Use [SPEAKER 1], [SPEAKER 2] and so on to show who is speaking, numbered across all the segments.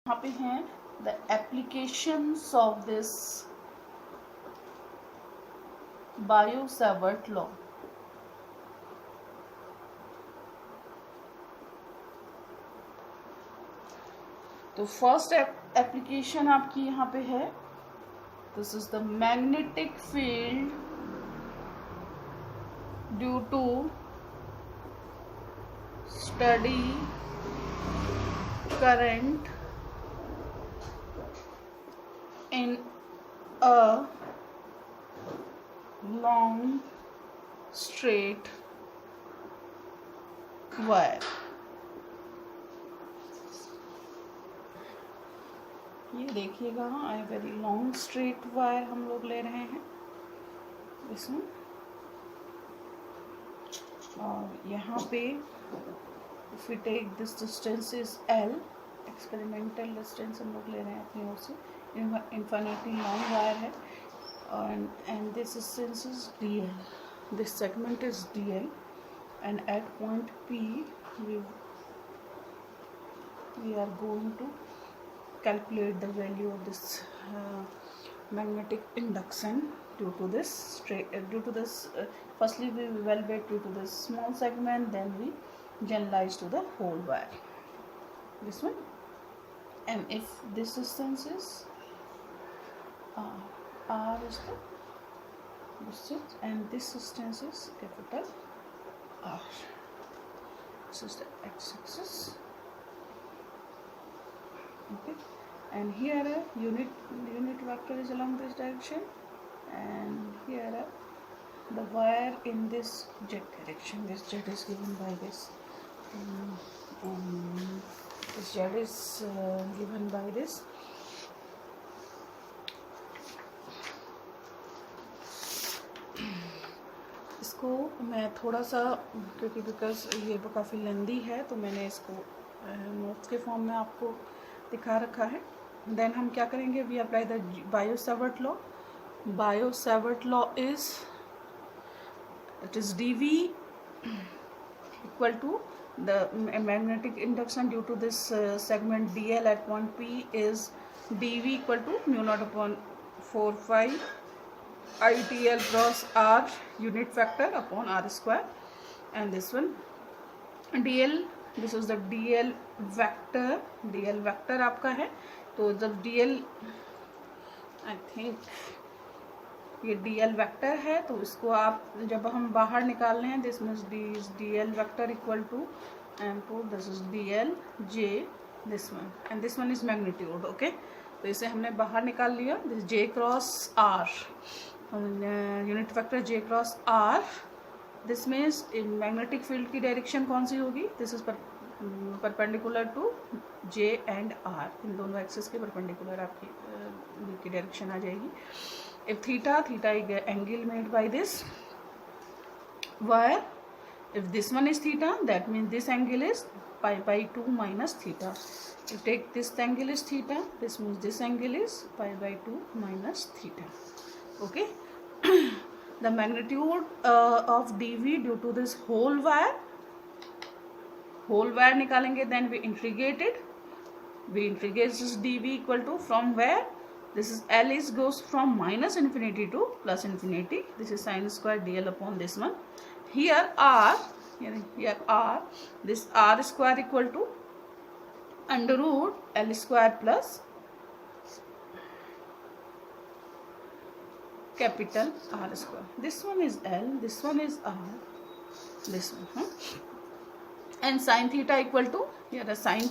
[SPEAKER 1] यहाँ पे हैं the applications of this Biot Savart law. तो फर्स्ट एप्लीकेशन आपकी यहाँ पे है, this is the magnetic field due to steady current in a long straight wire। ये देखिएगा, a very long straight wire हम लोग ले रहे हैं इसमें, और यहाँ पे if we take this distance is L, experimental distance हम लोग ले रहे हैं अपनी ओर से, इन्फिनिटली लॉन्ग वायर है, and this distance is dl, this segment is dl, and at point P we are going to calculate the value of this magnetic induction due to this firstly we evaluate due to this small segment, then we generalize to the whole wire, this one. And if this distance is r is the distance, and this distance is capital R, this is the x-axis, okay. And here a unit vector is along this direction, and here the wire in this z direction, this z is given by this, this z is given by this, इसको मैं थोड़ा सा, क्योंकि because ये काफ़ी लेंदी है, तो मैंने इसको नोट्स के फॉर्म में आपको दिखा रखा है। देन हम क्या करेंगे, we apply the Biot Savart law. Biot Savart law is, it is dV equal to the magnetic induction due to this segment dl at point P is dV equal to mu naught upon 4 pi ITL cross R unit factor upon R square, and this one dl, this is the dl vector आपका है। तो जब dl, I think ये dl vector है, तो इसको आप जब हम बाहर निकाल रहे हैं, this means dl vector equal to m2, this is dl j, this one, and this one is magnitude, okay. तो इसे हमने बाहर निकाल लिया, this j cross r, unit vector j cross r, this means magnetic field की direction कौन सी होगी, this is perpendicular to j and r, इन दोनों एक्सिस के परपेंडिकुलर आपकी डायरेक्शन आ जाएगी। If theta is angle made by this wire, if this one is theta, that means this angle is pi by 2 minus theta. If take this angle is theta, this means this angle is pi by 2 minus theta, okay. The magnitude of dV due to this whole wire निकालेंगे, then we integrate it, this dV equal to from where, this is L is goes from minus infinity to plus infinity, this is sin square dl upon this one. Here R, this R square equal to under root L square plus capital R square. This one is L, this one is R, this one, and sin theta equal to, here the sin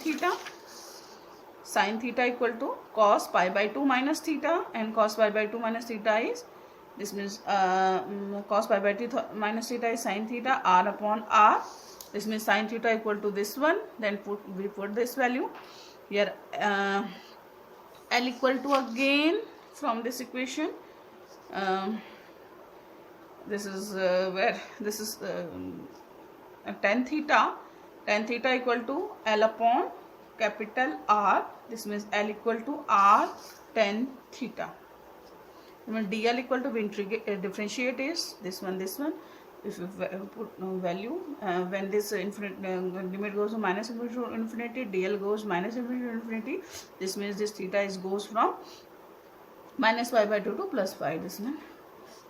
[SPEAKER 1] theta equal to cos pi by 2 minus theta, and cos pi by 2 minus theta is, this means cos pi by 2 minus theta is sin theta r upon r, this means sin theta equal to this one, then we put this value here, L equal to, again from this equation, this is where this is tan theta equal to L upon capital R, this means L equal to R tan theta. When dl equal to, we differentiate is this one, if you put value when this limit goes to minus infinity to infinity, dl goes minus infinity to infinity. This means this theta is goes from minus pi by 2 to plus pi. This means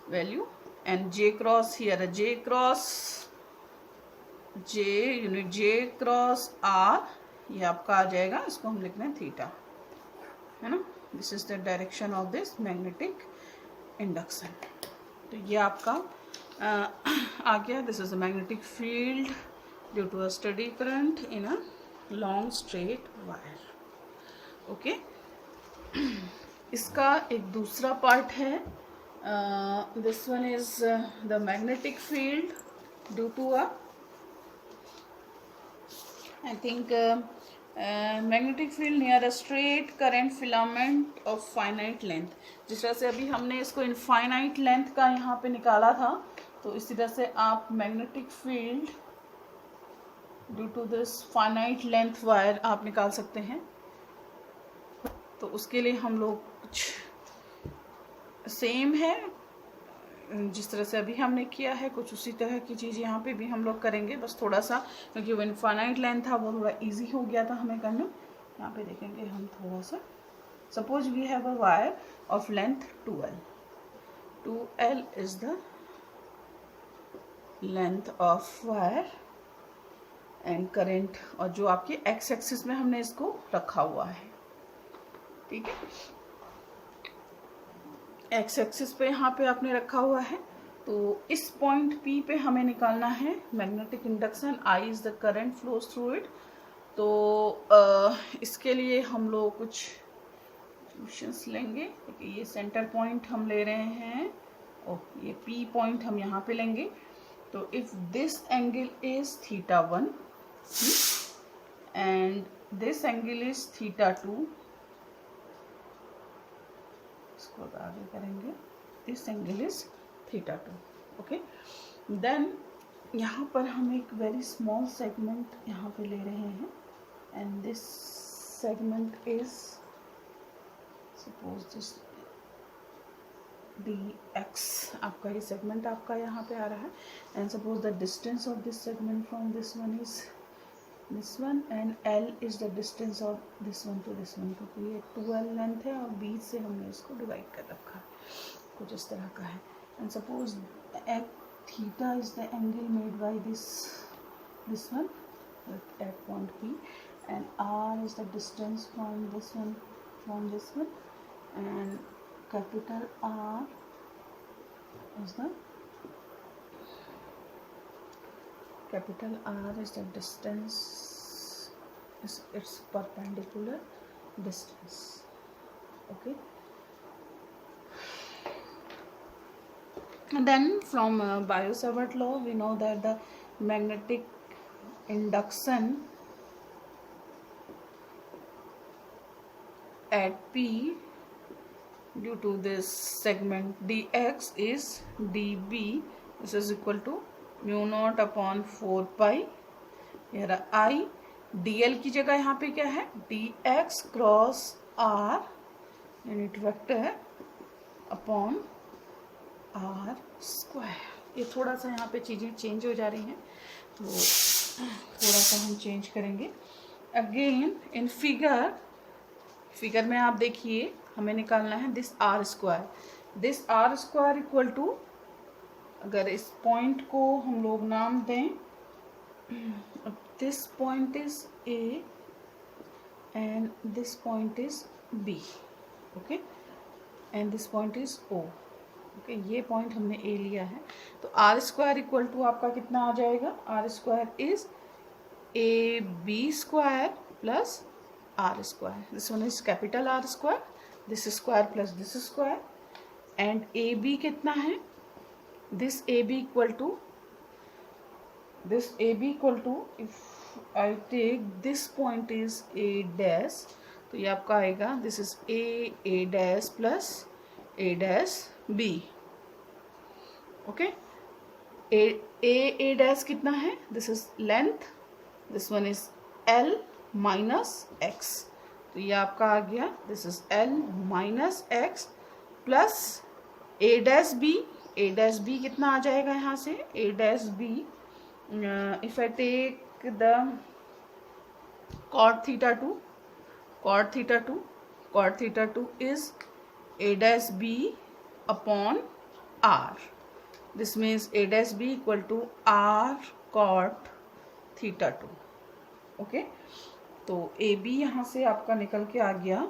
[SPEAKER 1] value. And j cross here, j cross j unit j cross r, ये आपका आ जाएगा, इसको हम लिख रहे हैं theta, है ना. This is the direction of this magnetic induction. तो ये आपका आ गया. This is a magnetic field due to a steady current in a long straight wire. Okay. इसका एक दूसरा पार्ट है. This one is the magnetic field due to a I think magnetic field near a straight current filament of finite length. जिस तरह से अभी हमने इसको इनफाइनाइट लेंथ का यहाँ पे निकाला था, तो इसी तरह से आप magnetic field due to this finite length wire आप निकाल सकते हैं. तो उसके लिए हम लोग कुछ सेम है जिस तरह से अभी हमने किया है, कुछ उसी तरह की चीज़ यहाँ पे भी हम लोग करेंगे. बस थोड़ा सा, क्योंकि वो इनफाइनाइट लेंथ था, वो थोड़ा इजी हो गया था हमें करना. यहाँ पे देखेंगे हम थोड़ा सा. Suppose we have a wire of length 2L. 2L is the length of wire and current, और जो आपके एक्स एक्सिस में हमने इसको रखा हुआ है. ठीक है, एक्स एक्सिस पे यहाँ पे आपने रखा हुआ है. तो इस पॉइंट P पे हमें निकालना है magnetic induction. I is the current flows through it. तो इसके लिए हम लोग कुछ सॉल्यूशंस लेंगे. ये सेंटर पॉइंट हम ले रहे हैं, ये P पॉइंट हम यहाँ पे लेंगे. तो if this angle is θ1 and this angle is θ2, इसको आगे करेंगे, this angle is θ2. Okay. Then यहाँ पर हम एक वेरी स्मॉल सेगमेंट यहाँ पे ले रहे हैं, and this segment is suppose this dx. आपका ये सेगमेंट आपका यहाँ पे आ रहा है, and suppose the distance of this segment from this one is this one, and L is the distance of this one to this one. तो ये 2L length है और बीच से हमने इसको डिवाइड कर रखा है, कुछ इस तरह का है. And suppose theta is the angle made by this one at point P, and R is the distance from this one, and capital R is the capital R is the distance, its perpendicular distance. Okay. And then from Biot-Savart law we know that the magnetic induction at P due to this segment dx is dB. This is equal to mu naught upon 4 पाई. ये रहा I. dl की जगह यहाँ पे क्या है, dx cross r unit vector है upon r square. ये थोड़ा सा यहाँ पे चीज़ें चेंज हो जा रही हैं, तो थोड़ा सा हम चेंज करेंगे. अगेन इन फिगर में आप देखिए हमें निकालना है this r square. This r square equal to, अगर इस पॉइंट को हम लोग नाम दें, this point is A and this point is B. Okay. And this point is O. Okay. ये पॉइंट हमने A लिया है. तो R स्क्वायर इक्वल टू आपका कितना आ जाएगा, R square is AB square plus R square. This one is capital R square, this square plus this square, and AB कितना है, this AB equal to if I take this point is A dash, तो ये आपका आएगा this is A dash plus A dash B. Okay. A dash कितना है, this is length, this one is L minus X. तो ये आपका आ गया this is L minus X plus A dash B A dash B कितना आ जाएगा यहाँ से, A dash B if I take the cot theta 2, cot theta 2, cot theta 2 is a dash b upon r. This means a dash b equal to r cot theta 2. Okay, तो A B यहाँ से आपका निकल के आ गया.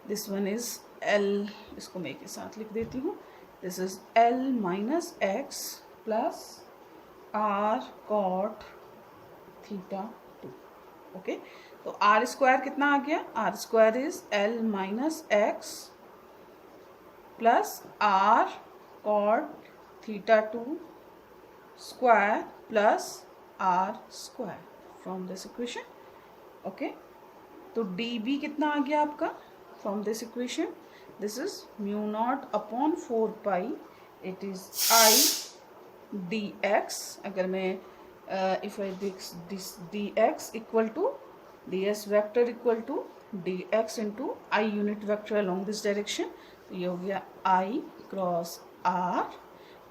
[SPEAKER 1] This one is L, इसको मैं के साथ लिख देती हूँ. This is L minus x plus are cot theta 2. Okay, तो आर स्क्वायर कितना आ गया, r square is L minus x plus are cot theta 2 square plus r square from this equation. Okay, तो डी बी कितना आ गया आपका from this equation. This is mu naught upon 4 pi, it is I d x. अगर मैं if I this d x equal to D S vector equal to D X into I unit vector along this direction. तो ये हो गया I cross R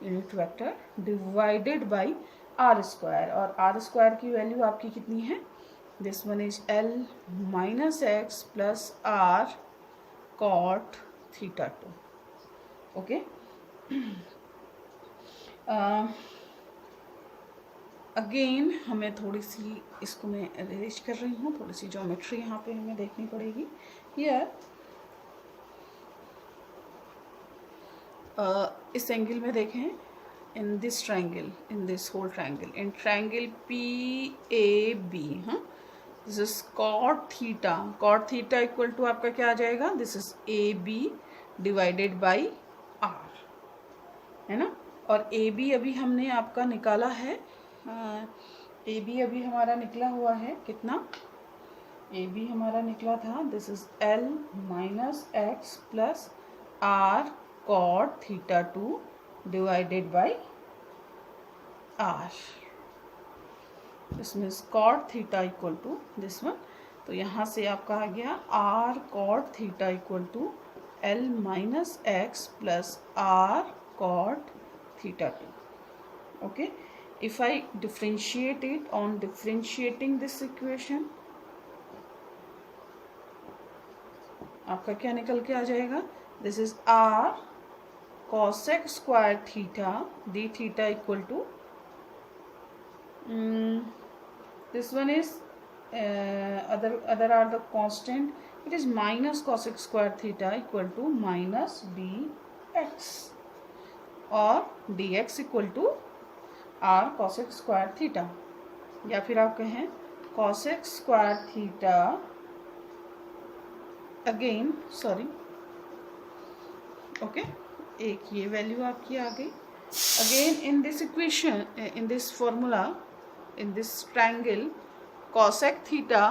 [SPEAKER 1] unit vector divided by R square. और R square की value आपकी कितनी है, this one is L minus x plus are cot theta 2. Okay, again हमें थोड़ी सी, इसको मैं अरेंज कर रही हूँ, थोड़ी सी ज्योमेट्री यहाँ पे हमें देखनी पड़ेगी. हियर इस एंगल में देखें, in this triangle, in this whole triangle, in triangle P A B, हाँ, this is cot theta. Cot theta equal to आपका क्या आ जाएगा, this is A B divided by R, है ना. और ए बी अभी हमने आपका निकाला है, ए बी अभी हमारा निकला हुआ है कितना, ए बी हमारा निकला था, this is L minus x plus are cot theta 2 divided by r. This means cot theta equal to this one. तो यहाँ से आपका आ गया r cot theta equal to L minus x plus are cot theta 2. Okay, if I differentiate it, on differentiating this equation आपका क्या निकल के आ जाएगा, this is r cosec square theta d theta equal to this one is other are the constant, it is minus cosec square theta equal to minus dx और dx equal to r cosec square theta, या फिर आप कहें cosec square theta again, sorry, okay, एक ये value आपकी आ गई. Again in this equation, in this formula, in this triangle cosec theta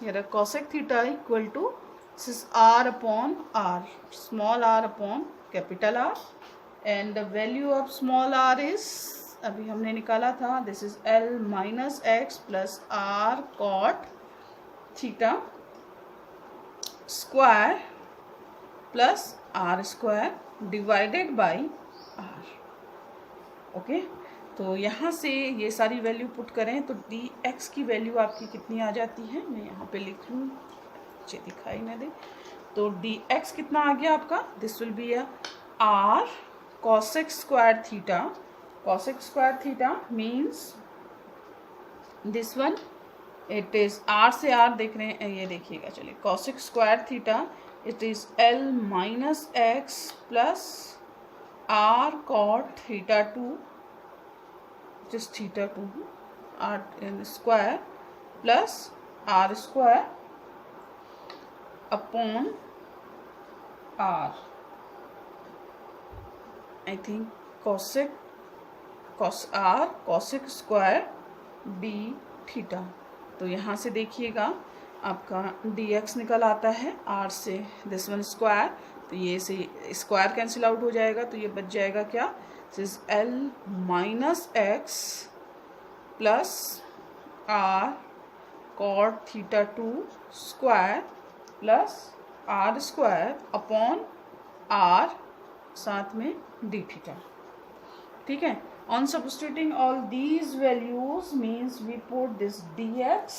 [SPEAKER 1] here cosec theta equal to this is r upon r, small r upon capital R, and the value of small r is अभी हमने निकाला था, this is L minus x plus r cot theta square plus r square divided by r. Okay, तो यहाँ से ये सारी value put करें तो डी एक्स की वैल्यू आपकी कितनी आ जाती है, मैं यहाँ पे लिख लूँ, अच्छे दिखाई ना दे. तो डी एक्स कितना आ गया आपका, this will be r cosec square theta. Cosec square theta means this one, it is r से r देख रहे हैं, ये देखिएगा, चलिए cosec square theta it is L minus x plus r cot theta 2, just theta 2 r in square plus r square upon r. I think cosec cos r cosec square d theta. तो यहाँ से देखिएगा आपका dx निकल आता है r से, this one square, तो ये से स्क्वायर कैंसिल आउट हो जाएगा, तो ये बच जाएगा क्या, this is L minus x plus r cot theta 2 square plus r square upon r साथ में डी थीटा, ठीक है। On substituting all these values means we put this dx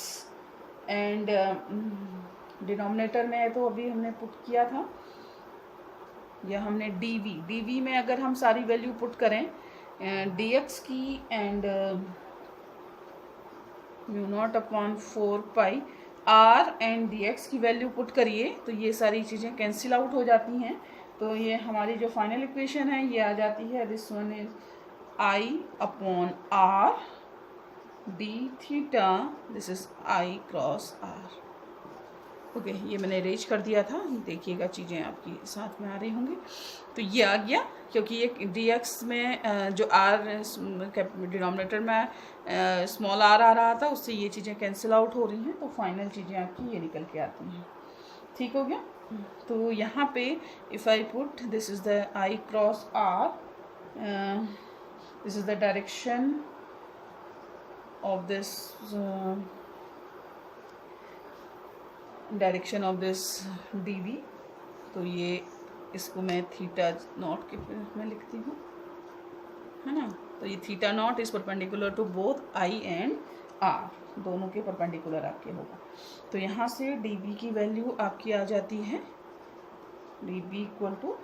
[SPEAKER 1] and denominator में है तो अभी हमने पुट किया था, या हमने dv में अगर हम सारी वैल्यू पुट करें dx की and mu naught upon 4 pi r and dx की वैल्यू पुट करिए तो ये सारी चीज़ें कैंसिल आउट हो जाती हैं। तो ये हमारी जो फाइनल इक्वेशन है ये आ जाती है, this one is I upon r d theta, this is I cross r। Okay, ये मैंने अरेंज कर दिया था, देखिएगा चीज़ें आपकी साथ में आ रही होंगी। तो ये आ गया, क्योंकि ये dx में जो r डिनोमिनेटर में स्मॉल r आ रहा था उससे ये चीज़ें कैंसिल आउट हो रही हैं, तो फाइनल चीज़ें आपकी ये निकल के आती हैं। ठीक हो गया। तो यहाँ पे if I put this is the I cross r, this is the direction of this dv, तो ये इसको मैं थीटा नॉट के में लिखती हूँ, है ना। तो ये theta naught is perpendicular to both I and r, दोनों के परपेंडिकुलर आपके होगा। तो यहाँ से dv की वैल्यू आपकी आ जाती है dv इक्वल टू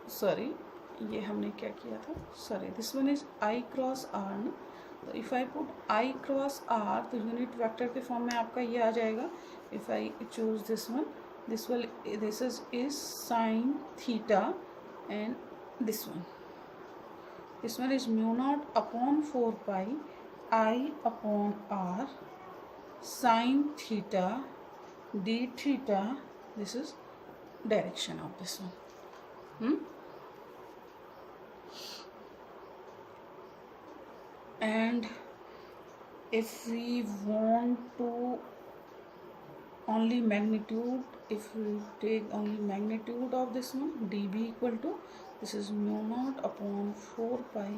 [SPEAKER 1] सॉरी ये हमने क्या किया था, sorry this one is I cross r ना। तो if I put I cross r तो यूनिट वेक्टर के फॉर्म में आपका ये आ जाएगा। If I choose this one, this is sine theta and this one is mu naught upon 4 pi I upon r sine theta D theta, this is direction of this one. And if we want to only magnitude, if we take only magnitude of this one, dv equal to this is mu naught upon 4 pi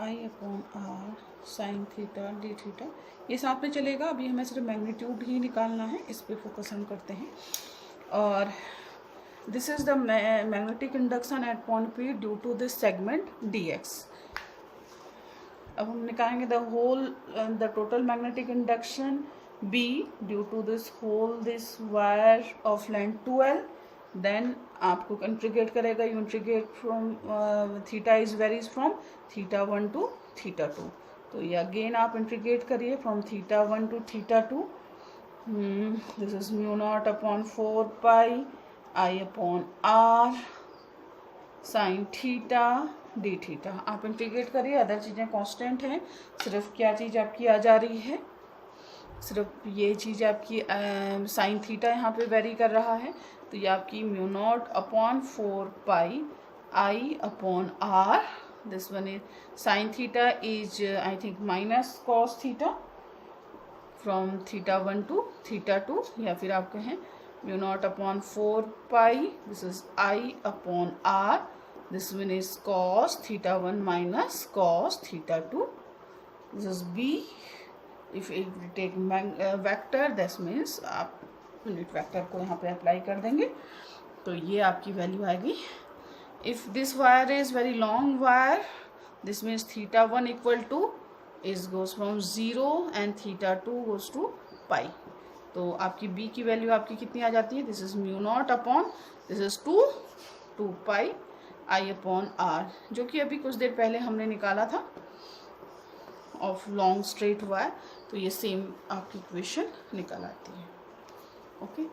[SPEAKER 1] I upon r sin theta d theta, ये साथ में चलेगा। अभी हमें सिर्फ magnitude ही निकालना है, इस पे फोकस हम करते हैं। और this is the magnetic induction at point P due to this segment dx। अब हम निकालेंगे the total magnetic induction B due to this wire of length 12। Then आपको इंटीग्रेट करेगा, you integrate from theta is varies from theta 1 to theta 2। तो ये again आप integrate करिए from theta 1 to theta 2। This is mu naught upon 4 pi I upon r sine theta D theta. आप integrate करिए, other चीज़ें constant हैं, सिर्फ क्या चीज़ आपकी आ जा रही है, सिर्फ ये चीज़ आपकी साइन थीटा यहाँ पे वेरी कर रहा है। तो ये आपकी mu naught upon 4 pi I upon r, this one is sine theta is I think minus cos theta from theta 1 to theta 2, या फिर आप कहें mu naught upon 4 pi, this is I upon r, this one is cos theta 1 minus cos theta 2, this is B। if we take vector, this means आप unit vector को यहाँ पे apply कर देंगे तो ये आपकी वैल्यू आएगी। If this wire is very long wire, this means theta 1 equal to is goes from 0 and theta 2 goes to pi. तो आपकी B की वैल्यू आपकी कितनी आ जाती है, this is mu naught upon this is 2 pi I upon r, जो कि अभी कुछ देर पहले हमने निकाला था ऑफ लॉन्ग स्ट्रेट वायर। तो ये सेम आपकी इक्वेशन निकल आती है। ओके।